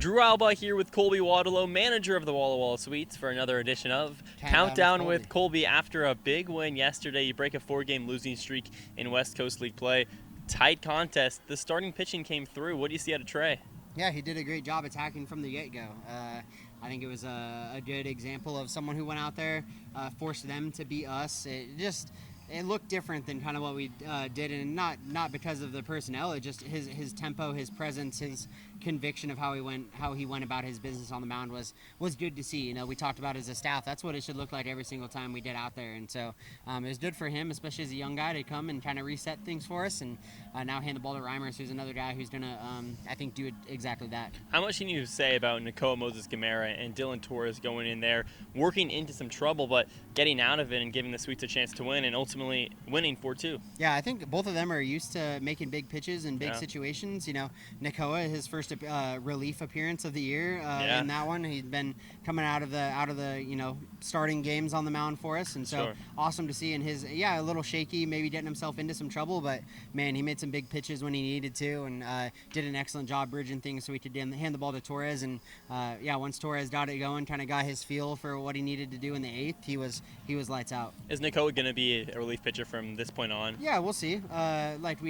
Drew Alba here with Colby Watilo, manager of the Walla Walla Sweets, for another edition of Countdown with Colby. After a big win yesterday, you break a 4-game losing streak in West Coast League play. Tight contest. The starting pitching came through. What do you see out of Trey? Yeah, he did a great job attacking from the get-go. I think it was a good example of someone who went out there, forced them to beat us. It looked different than kind of what we did, and not because of the personnel. It just his tempo, his presence, his conviction of how he went about his business on the mound was good to see. You know, we talked about as a staff, that's what it should look like every single time we get out there, and so it was good for him, especially as a young guy, to come and kind of reset things for us, and now hand the ball to Reimers, who's another guy who's gonna I think do exactly that. How much can you say about Nakoa Moses-Gamera and Dylan Torres going in there, working into some trouble, but getting out of it and giving the Sweets a chance to win, and ultimately winning 4-2? Yeah, I think both of them are used to making big pitches in big situations. You know, Nakoa, his first relief appearance of the year in that one. He'd been coming out of the starting games on the mound for us, and so awesome to see. And his a little shaky, maybe getting himself into some trouble, but man, he made some big pitches when he needed to, and did an excellent job bridging things so we could hand the ball to Torres. And once Torres got it going, kind of got his feel for what he needed to do in the eighth, he was lights out. Is Nakoa going to be a relief pitcher from this point on? Yeah, we'll see. Like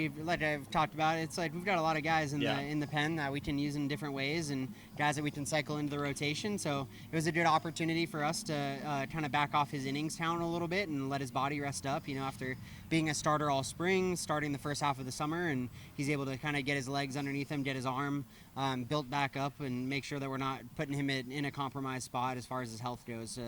I've talked about, it's like we've got a lot of guys in the pen that we can use in different ways, and guys that we can cycle into the rotation. So it was a good opportunity for us to kind of back off his innings count a little bit and let his body rest up. You know, after being a starter all spring, starting the first half of the summer, and he's able to kind of get his legs underneath him, get his arm built back up, and make sure that we're not putting him in a compromised spot as far as his health goes.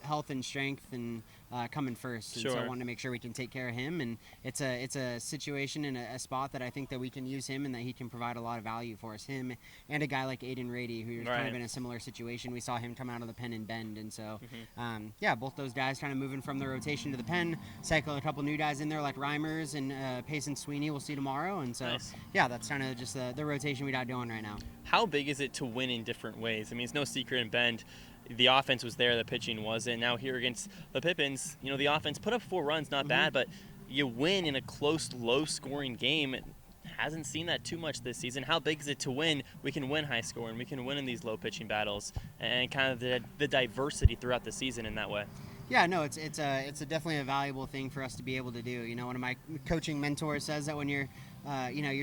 Health and strength and coming first. And so I wanted to make sure we can take care of him, and it's a situation and a spot that I think that we can use him and that he can provide a lot of value for us. Him and a guy like Aiden Rady, who's kind of in a similar situation. We saw him come out of the pen and bend, and so both those guys kind of moving from the rotation to the pen, cycle a couple new guys in there like Reimers and Payson Sweeney we'll see tomorrow, and so that's kind of just the rotation we got going right now. How big is it to win in different ways? I mean, it's no secret in Bend, the offense was there, the pitching wasn't. Now here against the Pippins, the offense put up 4 runs, not bad, but you win in a close, low-scoring game. It hasn't seen that too much this season. How big is it to win? We can win high-scoring, we can win in these low-pitching battles, and kind of the diversity throughout the season in that way. Yeah, no, it's definitely a valuable thing for us to be able to do. You know, one of my coaching mentors says that when you're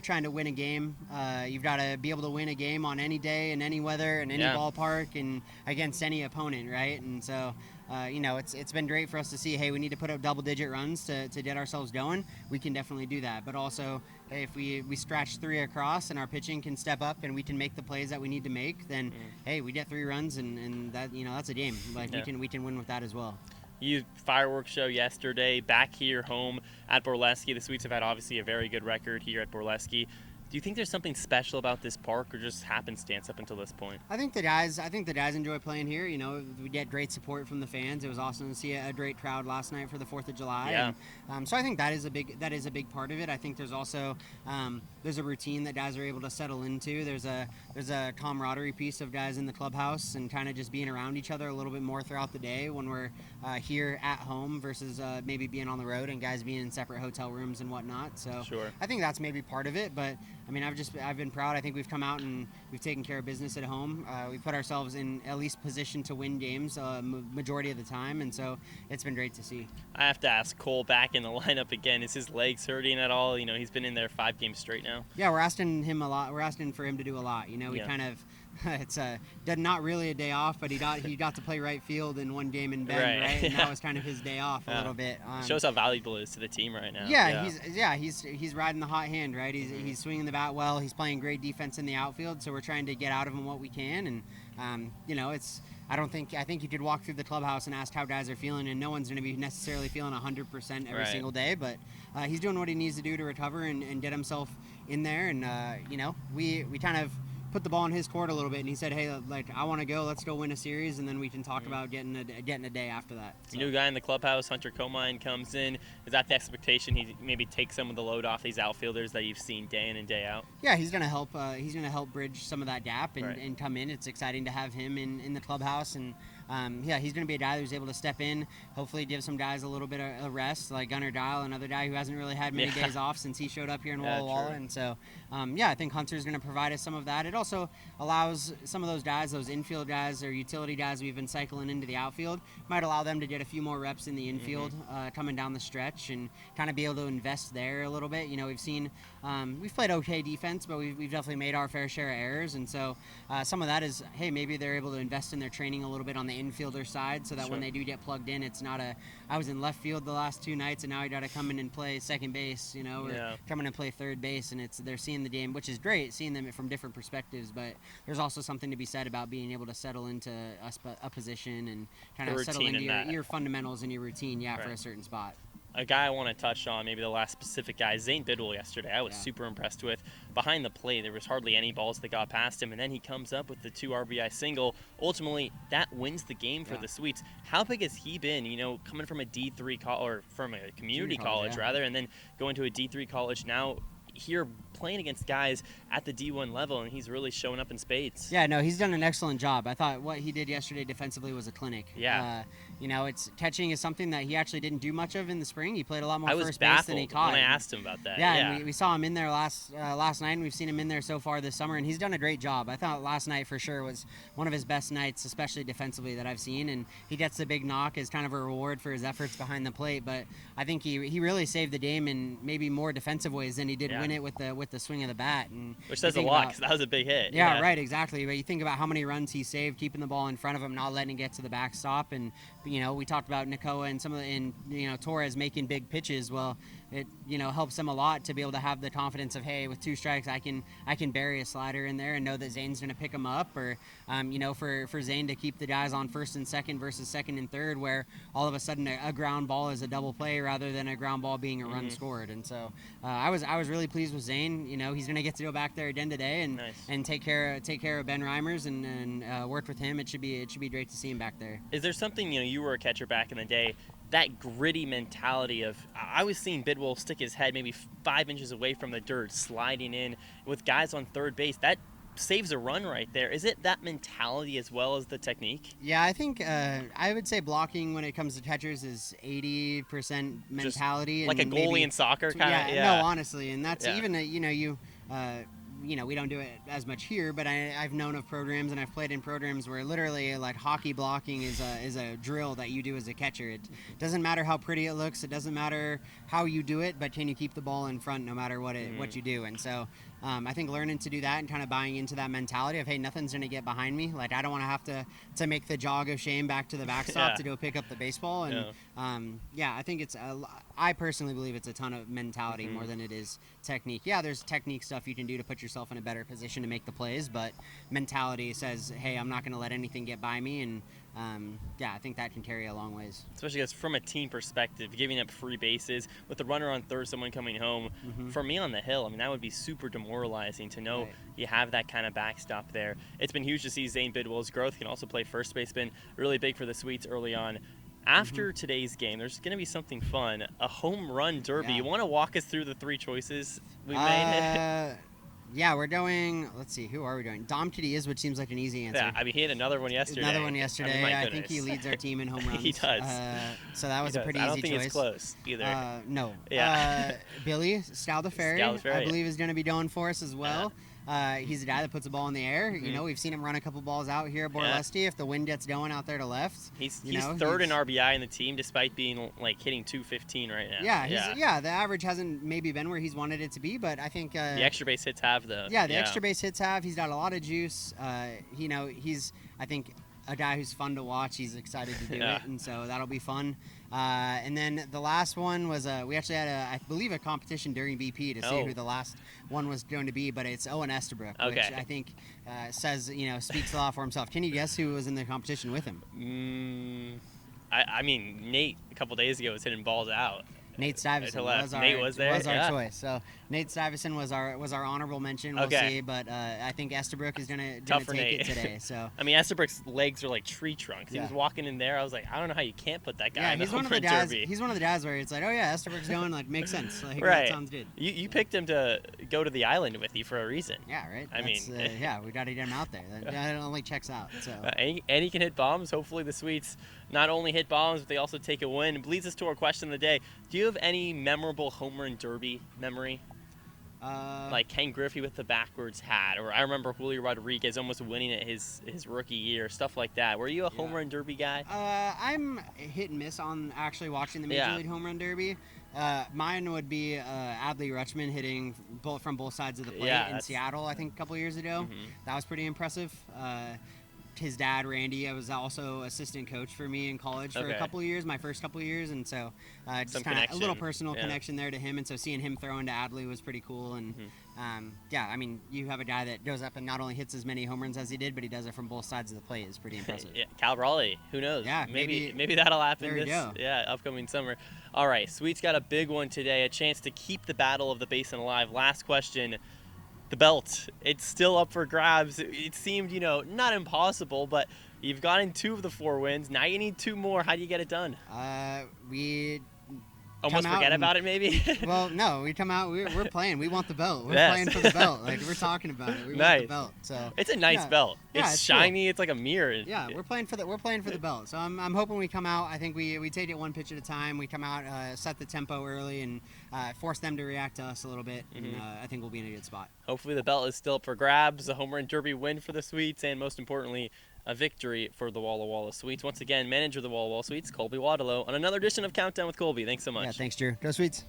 trying to win a game, you've got to be able to win a game on any day, in any weather, in any ballpark, and against any opponent, right? And so, it's been great for us to see, hey, we need to put up double-digit runs to get ourselves going. We can definitely do that. But also, hey, if we scratch 3 across and our pitching can step up and we can make the plays that we need to make, then, hey, we get 3 runs, and that, that's a game. Like, we can win with that as well. You fireworks show yesterday, back here home at Borleski. The Sweets have had obviously a very good record here at Borleski. Do you think there's something special about this park, or just happenstance up until this point? I think the guys enjoy playing here. You know, we get great support from the fans. It was awesome to see a great crowd last night for the 4th of July. Yeah. And, so I think that is a big part of it. I think there's also there's a routine that guys are able to settle into. There's a camaraderie piece of guys in the clubhouse and kind of just being around each other a little bit more throughout the day when we're here at home versus maybe being on the road and guys being in separate hotel rooms and whatnot. So I think that's maybe part of it, but I mean, I've been proud. I think we've come out and we've taken care of business at home. We put ourselves in at least position to win games majority of the time, and so it's been great to see. I have to ask Cole back in the lineup again. Is his legs hurting at all? He's been in there 5 games straight now. Yeah, we're asking him a lot. We're asking for him to do a lot. We kind of. It's not really a day off, but he got to play right field in one game in Bend, right? And that was kind of his day off a little bit. Shows how valuable it is to the team right now. He's riding the hot hand, right? He's swinging the bat well. He's playing great defense in the outfield, so we're trying to get out of him what we can. And I think you could walk through the clubhouse and ask how guys are feeling, and no one's going to be necessarily feeling 100% every single day, but he's doing what he needs to do to recover and get himself in there. And we kind of put the ball in his court a little bit, and he said, hey, I want to go, let's go win a series, and then we can talk about getting a day after that. So. New guy in the clubhouse, Hunter Comine, comes in. Is that the expectation? He maybe takes some of the load off these outfielders that you've seen day in and day out? Yeah, he's going to help bridge some of that gap and come in. It's exciting to have him in the clubhouse, and yeah, he's going to be a guy who's able to step in, hopefully give some guys a little bit of a rest, like Gunnar Dial, another guy who hasn't really had many days off since he showed up here in Walla Walla. And so, yeah, I think Hunter's going to provide us some of that. It also allows some of those guys, those infield guys or utility guys we've been cycling into the outfield, might allow them to get a few more reps in the infield coming down the stretch and kind of be able to invest there a little bit. You know, we've seen, we've played okay defense, but we've definitely made our fair share of errors. And so some of that is, hey, maybe they're able to invest in their training a little bit on the infielder side so that when they do get plugged in, it's not I was in left field the last 2 nights and now I got to come in and play second base, you know, or come in and play third base. And they're seeing the game, which is great, seeing them from different perspectives. But there's also something to be said about being able to settle into a position and kind of settle into your fundamentals and your routine, for a certain spot. A guy I want to touch on, maybe the last specific guy, Zane Bidwell yesterday. I was super impressed with. Behind the plate, there was hardly any balls that got past him, and then he comes up with the 2 RBI single. Ultimately, that wins the game for the Sweets. How big has he been, you know, coming from a D3 or from a community college rather, and then going to a D3 college now here playing against guys at the D1 level, and he's really showing up in spades. Yeah, no, he's done an excellent job. I thought what he did yesterday defensively was a clinic. You know, it's catching is something that he actually didn't do much of in the spring. He played a lot more first base than he caught. When I asked him about that. And we saw him in there last night, and we've seen him in there so far this summer, and he's done a great job. I thought last night for sure was one of his best nights, especially defensively, that I've seen, and he gets the big knock as kind of a reward for his efforts behind the plate. But I think he really saved the game in maybe more defensive ways than he did win it with the swing of the bat. And which says a lot, because that was a big hit. Yeah, right, exactly. But you think about how many runs he saved, keeping the ball in front of him, not letting it get to the backstop. And, you know, we talked about Nakoa and Torres making big pitches. Well, it, you know, helps him a lot to be able to have the confidence of, hey, with 2 strikes, I can bury a slider in there and know that Zane's going to pick him up. Or, you know, for Zane to keep the guys on first and second versus second and third, where all of a sudden a ground ball is a double play rather than a ground ball being a run scored. And so I was really pleased with Zane. You know, he's going to get to go back there again today and take care of Ben Reimers and work with him. It should be great to see him back there. Is there something, you know, you were a catcher back in the day, that gritty mentality of, I was seeing Bidwell stick his head maybe 5 inches away from the dirt, sliding in with guys on third base. That saves a run right there. Is it that mentality as well as the technique? Yeah, I think I would say blocking when it comes to catchers is 80% mentality. Just like and a goalie in soccer kind of? No, honestly. And that's even, you know, you know, we don't do it as much here, but I've known of programs and I've played in programs where literally like hockey blocking is a drill that you do as a catcher. It doesn't matter how pretty it looks. It doesn't matter how you do it, but can you keep the ball in front no matter what you do? And so I think learning to do that and kind of buying into that mentality of, hey, nothing's going to get behind me. Like, I don't want to have to make the jog of shame back to the backstop to go pick up the baseball. And I think I personally believe it's a ton of mentality more than it is technique. Yeah, there's technique stuff you can do to put yourself in a better position to make the plays, but mentality says, hey, I'm not going to let anything get by me. And I think that can carry a long ways. Especially because from a team perspective, giving up free bases with the runner on third, someone coming home, for me on the hill, I mean, that would be super demoralizing to know you have that kind of backstop there. It's been huge to see Zane Bidwell's growth. He can also play first base, been really big for the Sweets early on. After today's game, there's going to be something fun, a home run derby. You want to walk us through the 3 choices we made? Yeah, we're going, let's see, who are we doing? Dom Cadiz, which seems like an easy answer. Yeah, I mean, he had another one yesterday. I think he leads our team in home runs. He does. So that was a pretty easy choice. I don't think it's close either. No. Yeah. Billy Scaldaferri, I believe, is going to be going for us as well. He's a guy that puts a ball in the air. You know, we've seen him run a couple balls out here at Borlesti if the wind gets going out there to left. He's third in RBI in the team despite being like hitting 215 right now. Yeah, the average hasn't maybe been where he's wanted it to be, but I think the extra base hits have though. Yeah, the extra base hits have. He's got a lot of juice. You know, he's I think a guy who's fun to watch. He's excited to do it, and so that'll be fun. And then the last one was we actually had I believe a competition during BP to see who the last one was going to be, but it's Owen Estabrook, which I think says, you know, speaks a lot for himself. Can you guess who was in the competition with him? I mean, Nate a couple days ago was hitting balls out. Nate Stuyvesant was our Nate was there, our yeah. choice. So Nate Stuyvesant was our honorable mention. We'll see, but I think Estabrook is gonna take Nate. it today. So I mean, Estabrook's legs are like tree trunks. He was walking in there. I was like, I don't know how you can't put that guy in the he's one of the guys. He's one of the guys where it's like, oh yeah, Estabrook's going, like, makes sense. Like, right. That sounds good. You picked him to go to the island with you for a reason. Yeah, right. I mean, we got to get him out there. That only checks out. So and he can hit bombs. Hopefully the Sweets not only hit bombs, but they also take a win. It leads us to our question of the day. Do you have any memorable home run derby memory? Like Ken Griffey with the backwards hat, or I remember Julio Rodriguez almost winning it his rookie year, stuff like that. Were you a home run derby guy? I'm hit and miss on actually watching the Major League Home Run Derby. Mine would be Adley Rutschman hitting from both sides of the plate in Seattle, I think, a couple years ago. That was pretty impressive. His dad, Randy, was also assistant coach for me in college for a couple of years, my first couple of years, and so just kind of a little personal connection there to him, and so seeing him throw into Adley was pretty cool. And I mean, you have a guy that goes up and not only hits as many home runs as he did, but he does it from both sides of the plate. Is pretty impressive. Cal Raleigh, who knows? Yeah, maybe that'll happen this upcoming summer. All right, Sweets got a big one today, a chance to keep the battle of the Basin alive. Last question. The belt, it's still up for grabs. It seemed, not impossible, but you've gotten 2 of the 4 wins. Now you need 2 more. How do you get it done? We almost forget about it, maybe? Well, no, we come out, we're playing. We want the belt. We're playing for the belt. Like, we're talking about it. We want the belt. So it's a nice belt. It's shiny. Cool. It's like a mirror. Yeah, we're playing for the belt. So I'm hoping we come out. I think we take it one pitch at a time. We come out, set the tempo early, and force them to react to us a little bit. And I think we'll be in a good spot. Hopefully the belt is still up for grabs. A home run derby win for the Sweets, and most importantly, a victory for the Walla Walla Sweets. Once again, manager of the Walla Walla Sweets, Colby Watilo, on another edition of Countdown with Colby. Thanks so much. Yeah, thanks, Drew. Go Sweets.